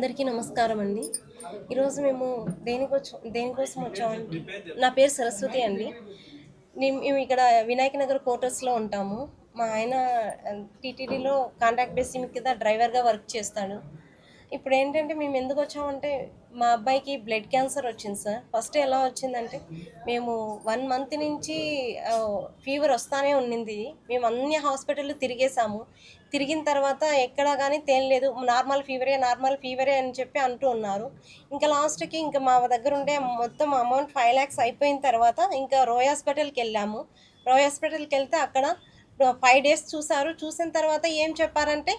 అందరికీ నమస్కారం అండి. ఈరోజు మేము దేనికోసం వచ్చామంటే, నా పేరు సరస్వతి అండి. మేము ఇక్కడ వినాయక నగర్ క్వార్టర్స్‌లో ఉంటాము. మా ఆయన టీటీడీలో కాంట్రాక్ట్ బేసిస్ కింద డ్రైవర్‌గా వర్క్ చేస్తాడు. ఇప్పుడేంటంటే మేము ఎందుకొచ్చామంటే, మా అబ్బాయికి బ్లడ్ క్యాన్సర్ వచ్చింది సార్. ఫస్ట్ ఎలా వచ్చిందంటే, మేము 1 మంత్ నుంచి ఫీవర్ వస్తానే ఉన్నింది. మేము అన్ని హాస్పిటల్‌లు తిరిగేసాము. తిరిగిన తర్వాత ఎక్కడా గానీ తేలలేదు. నార్మల్ ఫీవరే అని చెప్పి అంటూ ఉన్నారు. ఇంకా లాస్ట్‌కి ఇంకా మా దగ్గరుండే మొత్తం అమౌంట్ 5,00,000 అయిపోయిన తర్వాత ఇంకా రోయ్ హాస్పిటల్‌కెళ్ళాము. రోయ్ హాస్పిటల్‌కెళ్తే అక్కడ 5 డేస్ చూసారు. చూసిన తర్వాత ఏం చెప్పారంటే,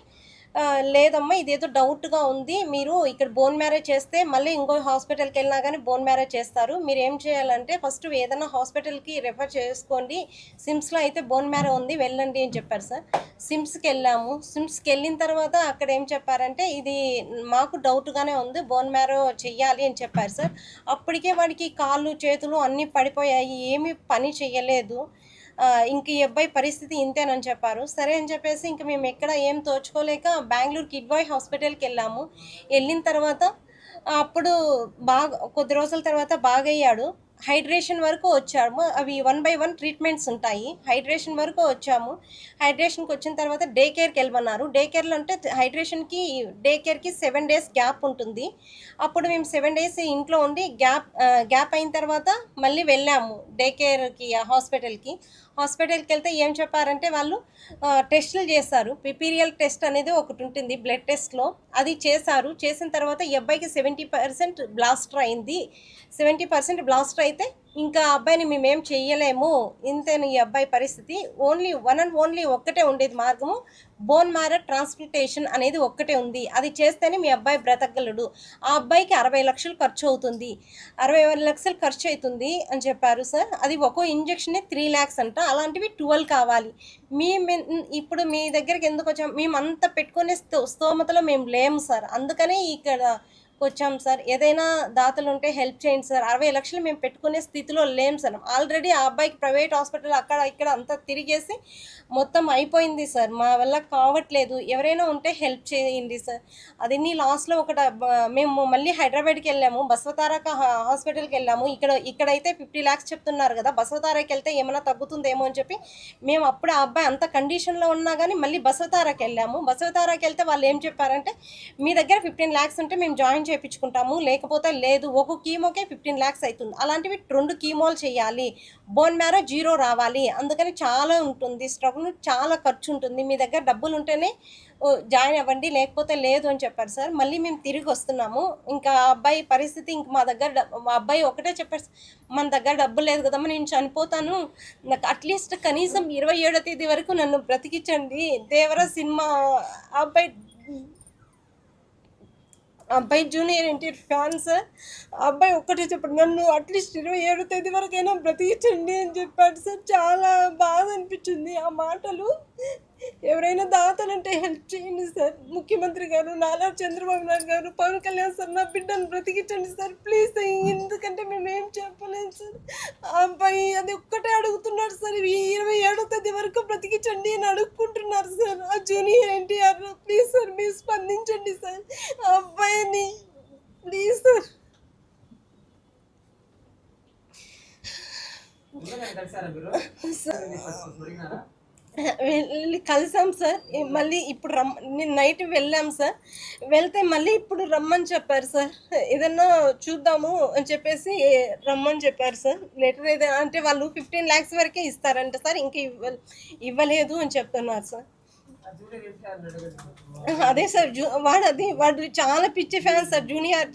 లేదమ్మా ఇదేదో డౌట్‌గా ఉంది. మీరు ఇక్కడ బోన్ మ్యారో చేస్తే మళ్ళీ ఇంకో హాస్పిటల్‌కెళ్ళినా గానీ బోన్ మ్యారో చేస్తారు. మీరేం చేయాలంటే ఫస్ట్ ఏదన్నా హాస్పిటల్‌కి రిఫర్ చేసుకోండి. సిమ్స్‌లో అయితే బోన్ మ్యారో ఉంది వెళ్ళండి అని చెప్పారు సార్. సిమ్స్‌కెళ్ళాము. సిమ్స్‌కెళ్ళిన తర్వాత అక్కడ ఏం చెప్పారంటే, ఇది మాకు డౌట్‌గానే ఉంది. బోన్ మ్యారో చెయ్యాలి అని చెప్పారు సార్. అప్పటికే వాడికి కాళ్ళు, చేతులు అన్నీ పడిపోయాయి. ఏమీ పని చెయ్యలేదు. ఇంక ఈ అబ్బాయి పరిస్థితి ఇంతేనని చెప్పారు. సరే అని చెప్పేసి ఇంక మేము ఎక్కడ ఏం తోచుకోలేక బెంగుళూరు కిడ్ బాయ్ హాస్పిటల్‌కెళ్ళాము. ఎళ్ళిన తర్వాత అప్పుడు కొద్ది రోజుల తర్వాత బాగయ్యాడు. హైడ్రేషన్ వరకు వచ్చాము. అవి 1 బై 1 ట్రీట్మెంట్స్ ఉంటాయి. హైడ్రేషన్ వరకు వచ్చాము. హైడ్రేషన్‌కొచ్చిన తర్వాత డే కేర్‌కెళ్ళమన్నారు. డే కేర్‌లో అంటే డే కేర్‌కి 7 డేస్ గ్యాప్ ఉంటుంది. అప్పుడు మేము 7 డేస్ ఇంట్లో ఉండి గ్యాప్ అయిన తర్వాత మళ్ళీ వెళ్ళాము డే కేర్‌కి హాస్పిటల్‌కి. హాస్పిటల్‌కెళ్తే ఏం చెప్పారంటే వాళ్ళు టెస్టులు చేశారు. పిపీరియల్ టెస్ట్ అనేది ఒకటుంటుంది బ్లడ్ టెస్ట్‌లో. అది చేశారు. చేసిన తర్వాత ఈ అబ్బాయికి 70% బ్లాస్టర్ అయింది. 70% బ్లాస్టర్ అయితే ఇంకా ఆ అబ్బాయిని మేమేం చెయ్యలేము. ఇంతేను ఈ అబ్బాయి పరిస్థితి. ఓన్లీ ఒక్కటే ఉండేది మార్గము. బోన్ మ్యారో ట్రాన్స్‌ప్లాంటేషన్ అనేది ఒక్కటే ఉంది. అది చేస్తేనే మీ అబ్బాయి బ్రతకగలడు. ఆ అబ్బాయికి 60,00,000 ఖర్చవుతుంది. 60,00,000 ఖర్చయితుంది అని చెప్పారు సార్. అది ఒక్కో ఇంజెక్షనే 3,00,000 అంట. అలాంటివి 12 కావాలి. ఇప్పుడు మీ దగ్గరికి ఎందుకొచ్చాం? మేమంత పెట్టుకునే స్తోమతలో మేము లేము సార్. అందుకనే వచ్చాం సార్. ఏదైనా దాతలుంటే హెల్ప్ చేయండి సార్. 60,00,000 మేము పెట్టుకునే స్థితిలో లేము సార్. ఆల్రెడీ ఆ అబ్బాయికి ప్రైవేట్ హాస్పిటల్ అక్కడ ఇక్కడ అంతా తిరిగేసి మొత్తం అయిపోయింది సార్. మా వల్ల కావట్లేదు. ఎవరైనా ఉంటే హెల్ప్ చేయండి సార్. అదన్నీ లాస్ట్‌లో మేము మళ్ళీ హైదరాబాద్‌కెళ్ళాము. బసవతారక హాస్పిటల్‌కెళ్ళాము. ఇక్కడైతే 50,00,000 చెప్తున్నారు కదా! బసవతారకెళ్తే ఏమైనా తగ్గుతుందేమో అని చెప్పి మేము అప్పుడు ఆ అబ్బాయి అంత కండిషన్‌లో ఉన్నా గానీ మళ్ళీ బసవతారకెళ్ళాము. బసవతారకెళ్తే వాళ్ళేం చెప్పారంటే, మీ దగ్గర 15,00,000 ఉంటే మేము జాయిన్ చేపించుకుంటాము. లేకపోతే లేదు. ఒక కీమోకే 15,00,000 అయితుంది. అలాంటివి 2 కీమోలు చేయాలి. బోన్ మ్యారో 0 రావాలి. అందుకని చాలా ఉంటుంది. చాలా ఖర్చుంటుంది. మీ దగ్గర డబ్బులుంటేనే జాయిన్ అవ్వండి. లేకపోతే లేదు అని చెప్పారు సార్. మళ్ళీ మేము తిరిగొస్తున్నాము. ఇంకా ఆ అబ్బాయి పరిస్థితి ఇంక మా అబ్బాయి ఒకటే చెప్పాడు సార్. మన దగ్గర డబ్బులు లేదు కదమ్మా! నేను చనిపోతాను. నాకు అట్‌లీస్ట్ కనీసం 27వ తేదీ వరకు నన్ను బ్రతికించండి. 'దేవర' సినిమా ఆ అబ్బాయి జూనియర్ ఎన్టీఆర్ ఫ్యాన్ సార్. ఆ అబ్బాయి ఒక్కటే చెప్పాడు. నన్ను అట్‌లీస్ట్ 27వ తేదీ వరకైనా బ్రతికించండి అని చెప్పాడు సార్. చాలా బాధ అనిపించింది ఆ మాటలు. ఎవరైనా దాతలుంటే హెల్ప్ చేయండి సార్. ముఖ్యమంత్రి గారు, నారా చంద్రబాబు నాయుడు గారు, పవన్ కళ్యాణ్ సార్ నా బిడ్డను బ్రతికించండి సార్ ప్లీజ్. ఎందుకంటే మేమేం చెప్పలేము సార్. ఆ అబ్బాయి అది ఒక్కటే అడుగుతున్నాడు సార్. ఈ 27వ తేదీ వరకు బ్రతికించండి అని అడుక్కుంటున్నారు సార్. ఆ జూనియర్ ఎన్టీఆర్ ప్లీజ్ సార్ మీరు స్పందించండి సార్. ఆ అబ్బాయిని ప్లీజ్ సార్. వెళ్ళి కలిసాం సార్. మళ్ళీ ఇప్పుడు నేను నైట్ వెళ్ళాం సార్. వెళ్తే మళ్ళీ ఇప్పుడు రమ్మని చెప్పారు సార్. ఏదన్నా చూద్దాము అని చెప్పేసి రమ్మని చెప్పారు సార్. లెటర్ ఏదైనా అంటే వాళ్ళు 15,00,000 వరకే ఇస్తారంట సార్. ఇంక ఇవ్వలేదు అని చెప్తున్నారు సార్. అదే సార్. వాడు చాలా పిచ్చి ఫ్యాన్ సార్.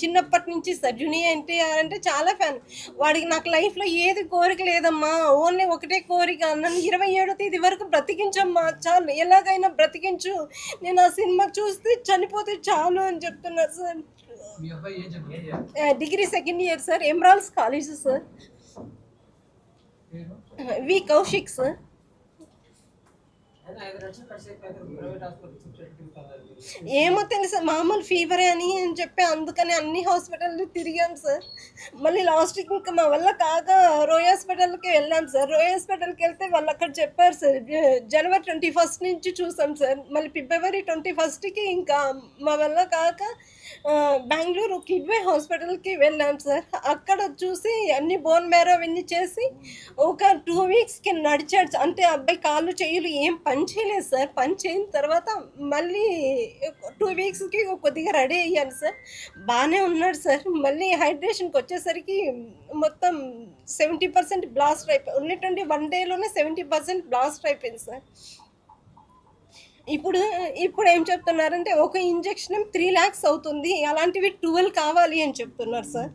చిన్నప్పటి నుంచి సార్. జూనియర్ ఎన్టీఆర్ అంటే చాలా ఫ్యాన్. వాడికి నాకు లైఫ్‌లో ఏది కోరిక లేదమ్మా. ఓన్లీ ఒకటే కోరిక. నన్ను 27వ తేదీ వరకు బ్రతికించమ్మా. చాలు ఎలాగైనా బ్రతికించు. నేను ఆ సినిమా చూస్తే చనిపోతే చాలు అని చెప్తున్నారు sir. Degree second year sir. Emeralds college sir. V Kaushik sir. ఏమో తెలుసా, మామూలు ఫీవరే అని చెప్పి అందుకని అన్ని హాస్పిటల్ తిరిగాం సార్. మళ్ళీ లాస్ట్కి ఇంకా మా వల్ల కాక రోయ్ హాస్పిటల్కి వెళ్ళాం సార్. రోయ్ హాస్పిటల్కి వెళ్తే వాళ్ళు అక్కడ చెప్పారు సార్, జనవరి 21 నుంచి చూసాం సార్. మళ్ళీ ఫిబ్రవరి 21కి ఇంకా మా వల్ల కాక బెంగళూరు కిడ్వే హాస్పిటల్కి వెళ్ళాం సార్. అక్కడ చూసి అన్ని బోన్ మ్యారో అవన్నీ చేసి ఒక 2 వీక్స్కి నడిచాడు. అంటే అబ్బాయి కాళ్ళు చేయులు ఏం పని చేయలేదు సార్. పని చేయని తర్వాత మళ్ళీ 2 వీక్స్కి కొద్దిగా రెడీ అయ్యాను సార్. బాగానే ఉన్నాడు సార్. మళ్ళీ హైడ్రేషన్కి వచ్చేసరికి మొత్తం 70% బ్లాస్ట్ అయిపోయి, ఉన్నటువంటి 1 డేలోనే 70% బ్లాస్ట్ అయిపోయింది సార్. ఇప్పుడు ఏం చెప్తున్నారంటే ఒక ఇంజెక్షన్ 3 lakhs అవుతుంది, అలాంటివి 12 కావాలి అని చెప్తున్నారు సార్.